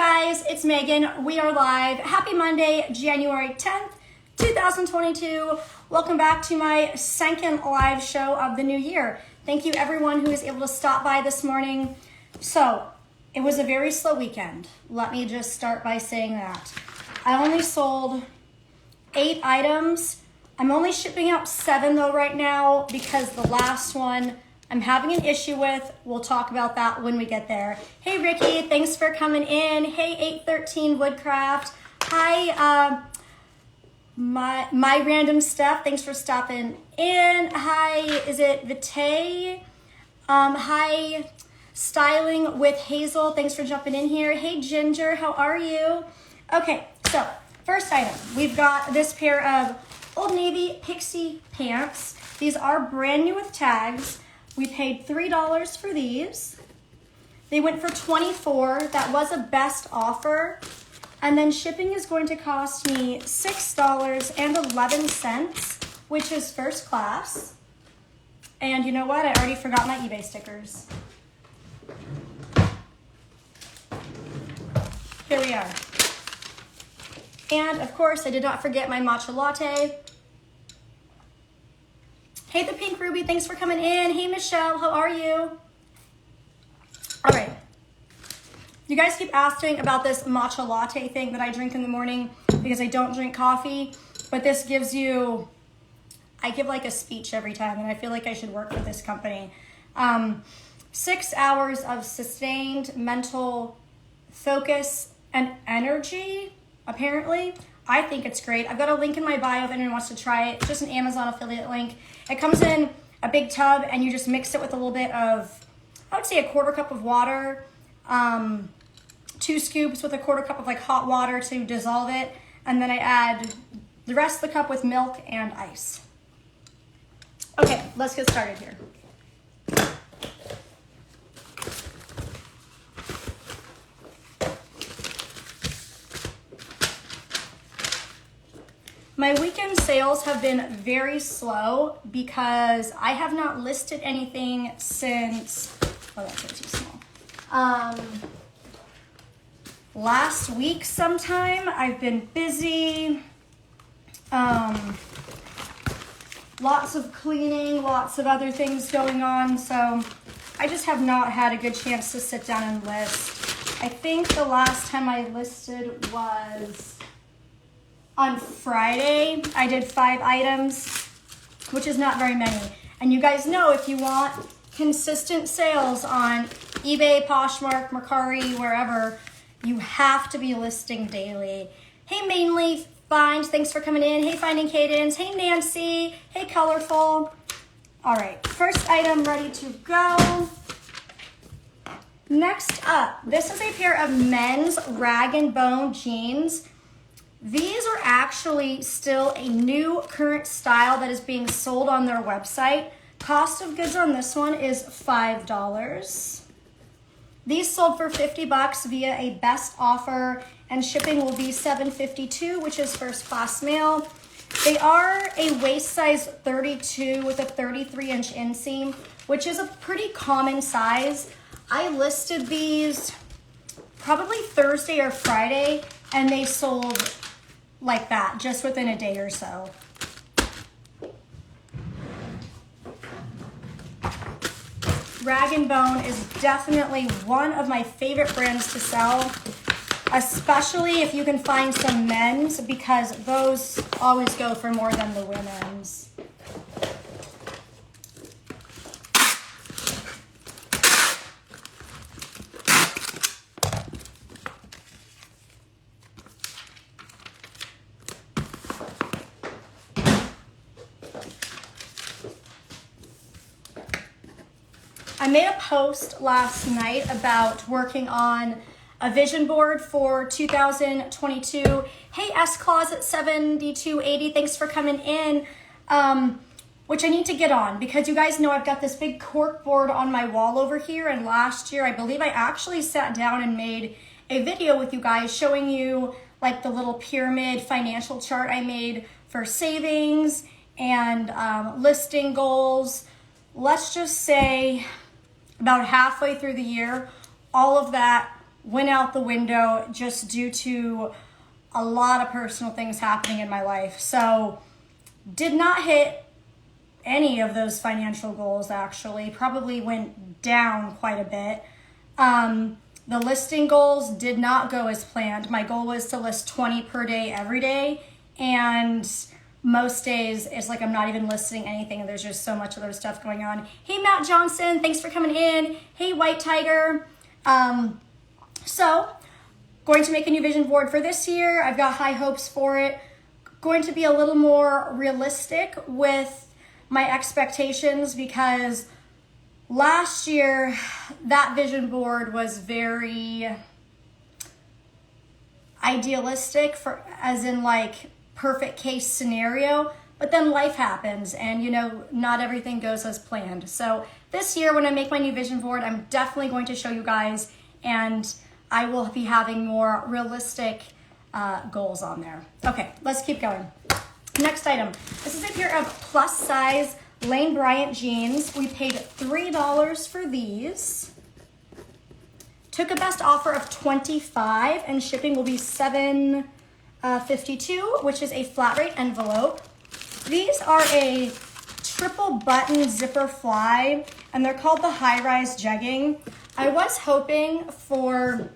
guys, it's Megan. We are live. Happy Monday, January 10th, 2022. Welcome back to my second live show of the new year. Thank you everyone who was able to stop by this morning. So, it was a very slow weekend. Let me just start by saying that. I only sold 8 items. I'm only shipping out 7 though right now because the last one I'm having an issue with. We'll talk about that when we get there. Hey Ricky, thanks for coming in. Hey 813 Woodcraft. Hi my random stuff. Thanks for stopping in. Hi, is it Vitae? Hi Styling with Hazel. Thanks for jumping in here. Hey Ginger, how are you? Okay, so first item. We've got this pair of Old Navy Pixie pants. These are brand new with tags. We paid $3 for these. They went for $24. That was a best offer. And then shipping is going to cost me $6.11, which is first class. And you know what? I already forgot my eBay stickers. Here we are. And of course, I did not forget my matcha latte. Hey, the Pink Ruby, thanks for coming in. Hey, Michelle, how are you? All right. You guys keep asking about this matcha latte thing that I drink in the morning because I don't drink coffee, but this gives you, I give like a speech every time, and I feel like I should work for this company. 6 hours of sustained mental focus and energy, apparently. I think it's great. I've got a link in my bio if anyone wants to try it. It's just an Amazon affiliate link. It comes in a big tub and you just mix it with a little bit of, I would say a 1/4 cup of water, 2 scoops with a 1/4 cup of like hot water to dissolve it. And then I add the rest of the cup with milk and ice. Okay, let's get started here. My weekend sales have been very slow because I have not listed anything since, oh, that's way too small. Last week sometime. I've been busy. Lots of cleaning, lots of other things going on. So I just have not had a good chance to sit down and list. I think the last time I listed was on Friday. I did 5 items, which is not very many. And you guys know if you want consistent sales on eBay, Poshmark, Mercari, wherever, you have to be listing daily. Hey Mainly Find, thanks for coming in. Hey Finding Cadence. Hey Nancy. Hey Colorful. All right, first item ready to go. Next up, this is a pair of men's rag and bone jeans. These are actually still a new current style that is being sold on their website. Cost of goods on this one is $5. These sold for $50 via a best offer, and shipping will be $7.52, which is first class mail. They are a waist size 32 with a 33-inch inseam, which is a pretty common size. I listed these probably Thursday or Friday, and they sold like that, just within a day or so. Rag & Bone is definitely one of my favorite brands to sell, especially if you can find some men's, because those always go for more than the women's. I made a post last night about working on a vision board for 2022. Hey, S Closet 7280, thanks for coming in. Which I need to get on because you guys know I've got this big cork board on my wall over here. And last year, I believe I actually sat down and made a video with you guys showing you like the little pyramid financial chart I made for savings and listing goals. Let's just say about halfway through the year, all of that went out the window just due to a lot of personal things happening in my life. So did not hit any of those financial goals, actually. Probably went down quite a bit. The listing goals did not go as planned. My goal was to list 20 per day every day, and most days it's like I'm not even listing anything. There's just so much other stuff going on. Hey, Matt Johnson, thanks for coming in. Hey, White Tiger. So going to make a new vision board for this year. I've got high hopes for it. Going to be a little more realistic with my expectations, because last year that vision board was very idealistic, for as in like perfect case scenario, but then life happens and not everything goes as planned. So this year when I make my new vision board, I'm definitely going to show you guys, and I will be having more realistic goals on there. Okay, let's keep going. Next item. This is a pair of plus size Lane Bryant jeans. We paid $3 for these. Took a best offer of $25, and shipping will be $7.52, which is a flat rate envelope. These are a triple button zipper fly, and they're called the high rise jegging. I was hoping for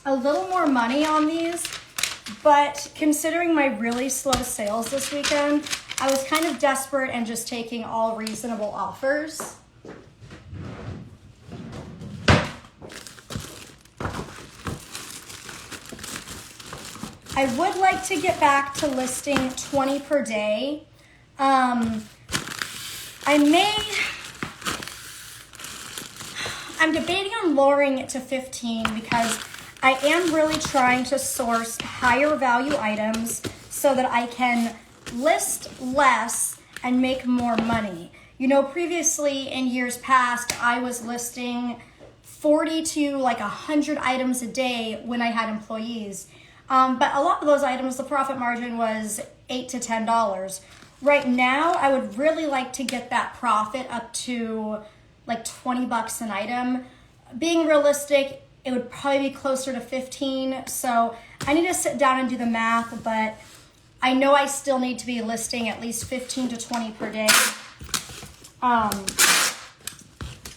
a little more money on these, but considering my really slow sales this weekend, I was kind of desperate and just taking all reasonable offers. I would like to get back to listing 20 per day. I'm debating on lowering it to 15 because I am really trying to source higher value items so that I can list less and make more money. Previously in years past, I was listing 40 to like 100 items a day when I had employees. But a lot of those items, the profit margin was $8 to $10. Right now, I would really like to get that profit up to like $20 an item. Being realistic, it would probably be closer to 15. So I need to sit down and do the math, but I know I still need to be listing at least 15 to 20 per day. But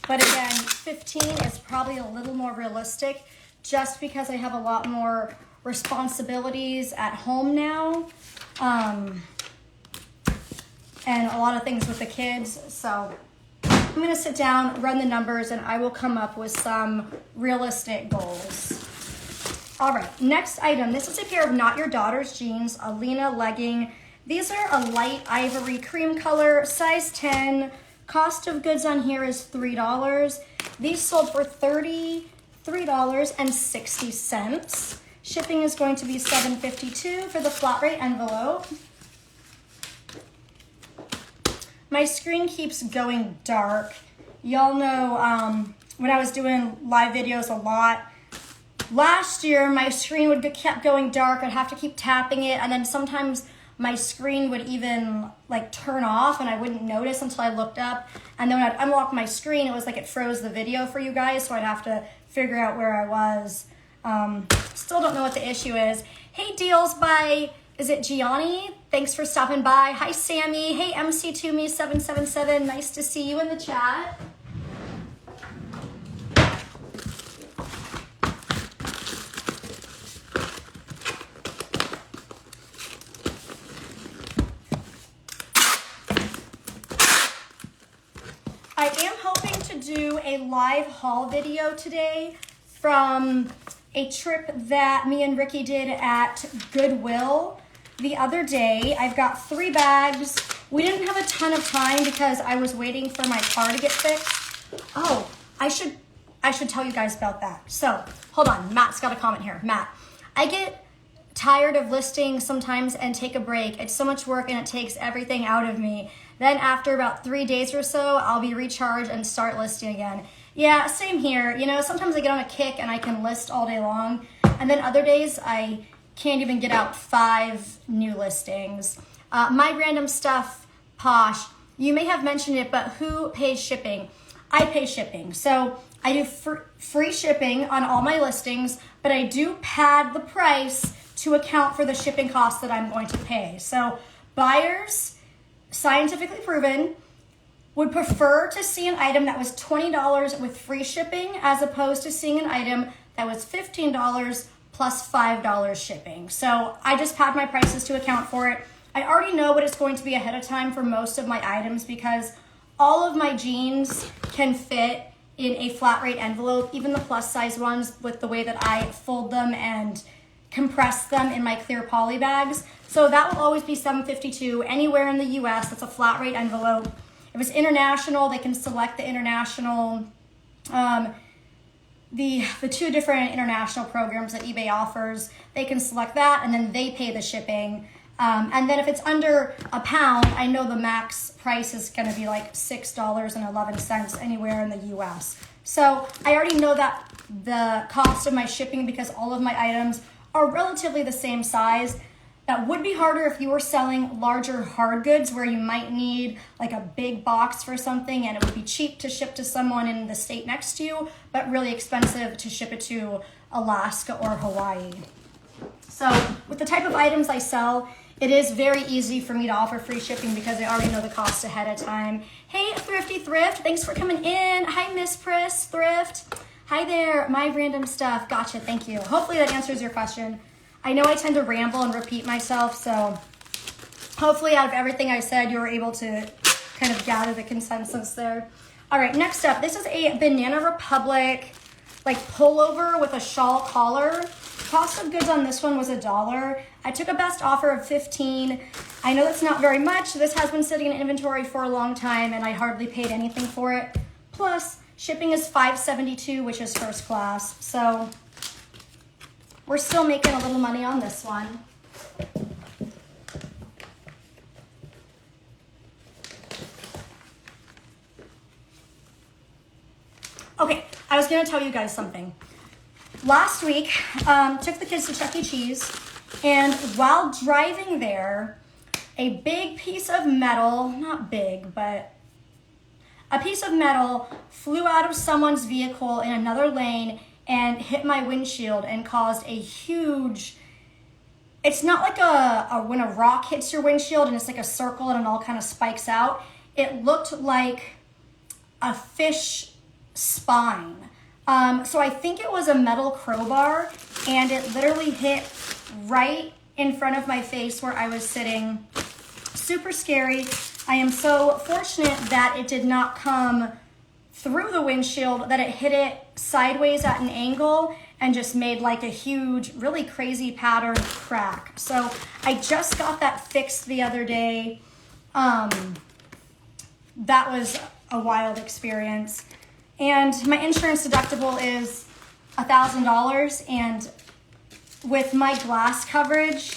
again, 15 is probably a little more realistic just because I have a lot more responsibilities at home now. And a lot of things with the kids. So I'm gonna sit down, run the numbers, and I will come up with some realistic goals. All right, next item. This is a pair of Not Your Daughter's jeans, a Lena legging. These are a light ivory cream color, size 10. Cost of goods on here is $3. These sold for $33.60. Shipping is going to be $7.52 for the flat rate envelope. My screen keeps going dark. Y'all know when I was doing live videos a lot, last year my screen kept going dark. I'd have to keep tapping it, and then sometimes my screen would even like turn off and I wouldn't notice until I looked up. And then when I'd unlock my screen, it was like it froze the video for you guys, so I'd have to figure out where I was. Still don't know what the issue is. Hey, deals by, is it Gianni? Thanks for stopping by. Hi, Sammy. Hey, MC2Me777. Nice to see you in the chat. I am hoping to do a live haul video today from a trip that me and Ricky did at Goodwill the other day. I've got 3 bags. We didn't have a ton of time because I was waiting for my car to get fixed. Oh, I should tell you guys about that. So, hold on. Matt's got a comment here. Matt, I get tired of listing sometimes and take a break. It's so much work and it takes everything out of me. Then after about 3 days or so, I'll be recharged and start listing again. Yeah, same here. Sometimes I get on a kick and I can list all day long. And then other days I can't even get out 5 new listings. My random stuff, Posh, you may have mentioned it, but who pays shipping? I pay shipping. So I do free shipping on all my listings, but I do pad the price to account for the shipping costs that I'm going to pay. So buyers, scientifically proven, would prefer to see an item that was $20 with free shipping as opposed to seeing an item that was $15 plus $5 shipping. So I just pad my prices to account for it. I already know what it's going to be ahead of time for most of my items because all of my jeans can fit in a flat rate envelope, even the plus size ones, with the way that I fold them and compress them in my clear poly bags. So that will always be $7.52 anywhere in the US. That's a flat rate envelope. If it's international, they can select the international, the two different international programs that eBay offers. They can select that and then they pay the shipping. And then if it's under £1, I know the max price is going to be like $6.11 anywhere in the US. So I already know that the cost of my shipping because all of my items are relatively the same size. That would be harder if you were selling larger hard goods where you might need like a big box for something and it would be cheap to ship to someone in the state next to you, but really expensive to ship it to Alaska or Hawaii. So with the type of items I sell, it is very easy for me to offer free shipping because I already know the cost ahead of time. Hey, Thrifty Thrift, thanks for coming in. Hi, Miss Pris Thrift. Hi there, my random stuff. Gotcha, thank you. Hopefully that answers your question. I know I tend to ramble and repeat myself, so hopefully out of everything I said, you were able to kind of gather the consensus there. All right, next up, this is a Banana Republic like pullover with a shawl collar. Cost of goods on this one was $1. I took a best offer of $15. I know that's not very much. This has been sitting in inventory for a long time and I hardly paid anything for it. Plus, shipping is $5.72, which is first class. So we're still making a little money on this one. Okay, I was gonna tell you guys something. Last week, took the kids to Chuck E. Cheese, and while driving there, a big piece of metal, not big, but a piece of metal flew out of someone's vehicle in another lane and hit my windshield and caused a huge, it's not like when a rock hits your windshield and it's like a circle and it all kind of spikes out. It looked like a fish spine. So I think it was a metal crowbar and it literally hit right in front of my face where I was sitting. Super scary. I am so fortunate that it did not come through the windshield, that it hit it sideways at an angle and just made like a huge, really crazy pattern crack. So I just got that fixed the other day. That was a wild experience. And my insurance deductible is $1,000, and with my glass coverage,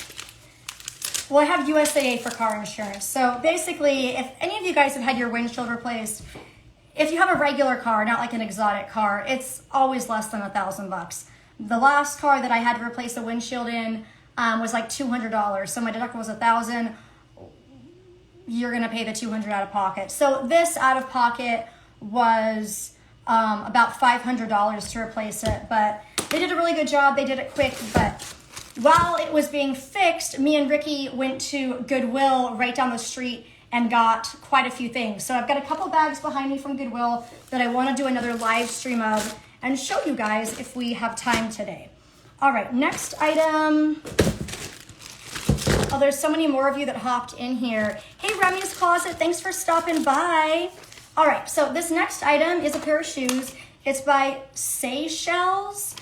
well, I have USAA for car insurance. So basically, if any of you guys have had your windshield replaced, if you have a regular car, not like an exotic car, it's always less than $1,000. The last car that I had to replace the windshield in was like $200. So my deductible was $1,000. You're gonna pay the $200 out of pocket. So this out of pocket was about $500 to replace it, but they did a really good job. They did it quick, but while it was being fixed, me and Ricky went to Goodwill right down the street and got quite a few things. So I've got a couple bags behind me from Goodwill that I want to do another live stream of and show you guys if we have time today. All right, next item. Oh, there's so many more of you that hopped in here. Hey, Remy's Closet, thanks for stopping by. All right, so this next item is a pair of shoes. It's by Seychelles.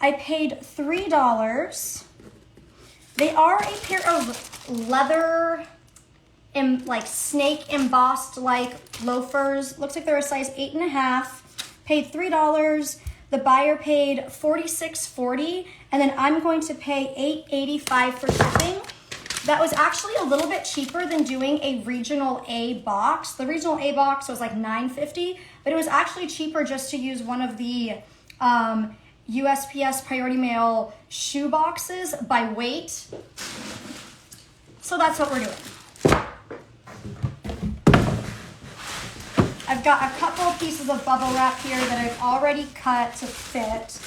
I paid $3. They are a pair of leather, like snake embossed like loafers. Looks like they're a size 8.5. Paid $3. The buyer paid $46.40, and then I'm going to pay $8.85 for shipping. That was actually a little bit cheaper than doing a regional A box. The regional A box was like $9.50, but it was actually cheaper just to use one of the USPS Priority Mail shoe boxes by weight. So that's what we're doing. I've got a couple of pieces of bubble wrap here that I've already cut to fit.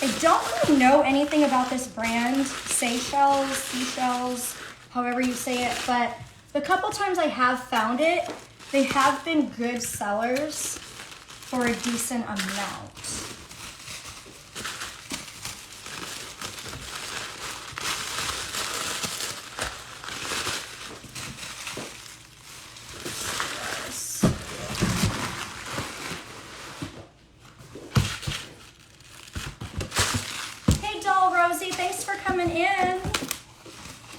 I don't really know anything about this brand, seashells, however you say it, but the couple times I have found it, they have been good sellers for a decent amount. Thanks for coming in.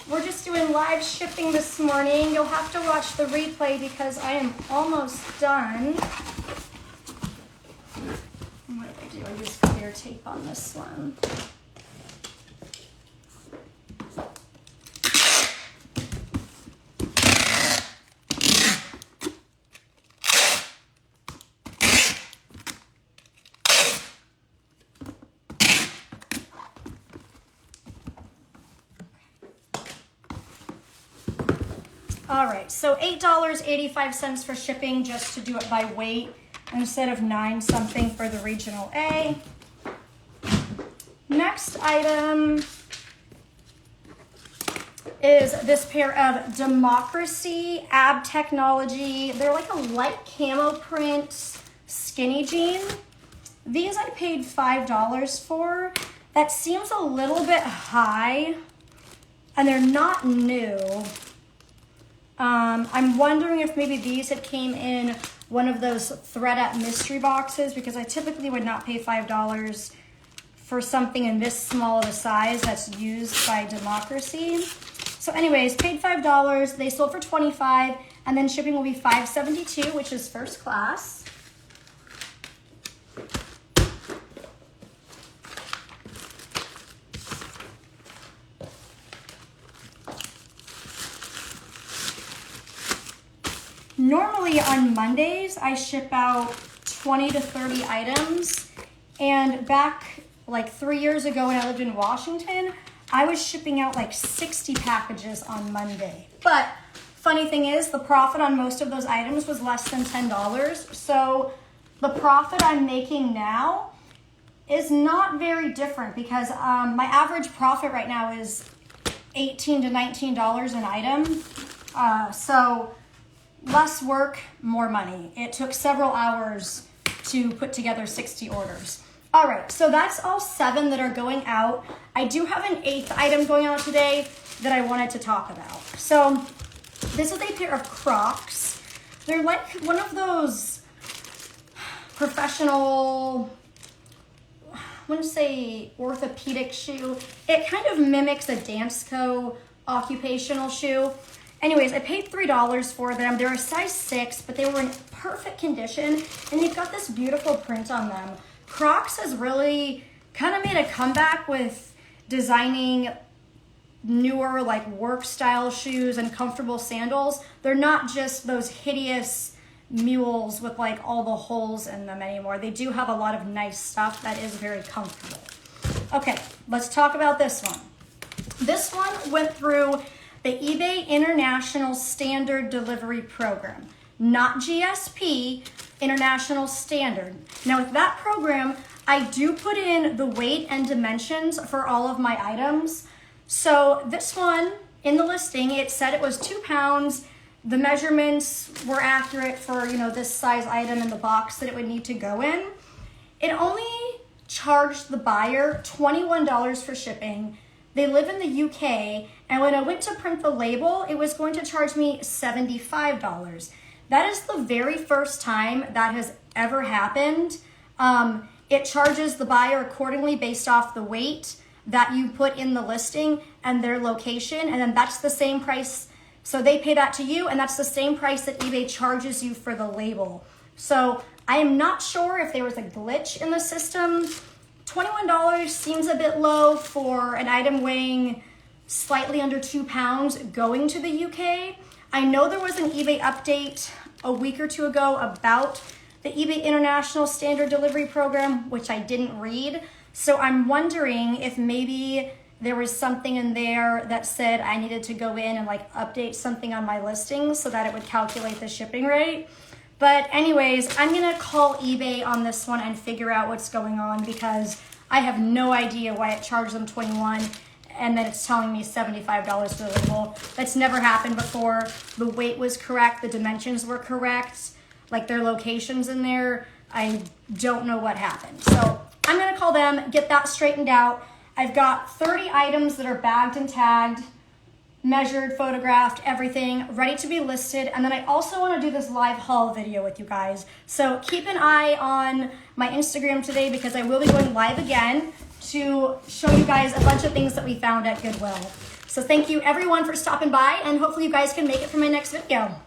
We're just doing live shipping this morning. You'll have to watch the replay because I am almost done. What did I do? I used clear tape on this one. All right, so $8.85 for shipping just to do it by weight instead of $9 something for the regional A. Next item is this pair of Democracy Ab Technology. They're like a light camo print skinny jean. These I paid $5 for. That seems a little bit high, and they're not new. I'm wondering if maybe these had came in one of those threadette mystery boxes, because I typically would not pay $5 for something in this small of a size that's used by Democracy. So anyways, paid $5. They sold for $25, and then shipping will be $5.72, which is first class. Normally on Mondays, I ship out 20 to 30 items. And back like 3 years ago when I lived in Washington, I was shipping out like 60 packages on Monday. But funny thing is, the profit on most of those items was less than $10. So the profit I'm making now is not very different, because my average profit right now is $18 to $19 an item. So less work, more money. It took several hours to put together 60 orders. All right, so that's all 7 that are going out. I do have an 8th item going out today that I wanted to talk about. So this is a pair of Crocs. They're like one of those professional, I wouldn't say orthopedic shoe. It kind of mimics a Dansko occupational shoe. Anyways, I paid $3 for them. They're a size 6, but they were in perfect condition, and they've got this beautiful print on them. Crocs has really kind of made a comeback with designing newer like work style shoes and comfortable sandals. They're not just those hideous mules with like all the holes in them anymore. They do have a lot of nice stuff that is very comfortable. Okay, let's talk about this one. This one went through the eBay International Standard Delivery Program, not GSP, International Standard. Now with that program, I do put in the weight and dimensions for all of my items. So this one, in the listing, it said it was 2 pounds. The measurements were accurate for, this size item in the box that it would need to go in. It only charged the buyer $21 for shipping. They live in the UK, and when I went to print the label, it was going to charge me $75. That is the very first time that has ever happened. It charges the buyer accordingly based off the weight that you put in the listing and their location, and then that's the same price. So they pay that to you, and that's the same price that eBay charges you for the label. So I am not sure if there was a glitch in the system. $21 seems a bit low for an item weighing slightly under 2 pounds going to the UK. I know there was an eBay update a week or two ago about the eBay International Standard Delivery Program, which I didn't read. So I'm wondering if maybe there was something in there that said I needed to go in and like update something on my listings so that it would calculate the shipping rate. But anyways, I'm gonna call eBay on this one and figure out what's going on, because I have no idea why it charged them $21 and then it's telling me $75 for the label. That's never happened before. The weight was correct, the dimensions were correct, like their locations in there. I don't know what happened. So I'm gonna call them, get that straightened out. I've got 30 items that are bagged and tagged, measured, photographed, everything ready to be listed. And then I also want to do this live haul video with you guys. So keep an eye on my Instagram today, because I will be going live again to show you guys a bunch of things that we found at Goodwill. So thank you everyone for stopping by, and hopefully you guys can make it for my next video.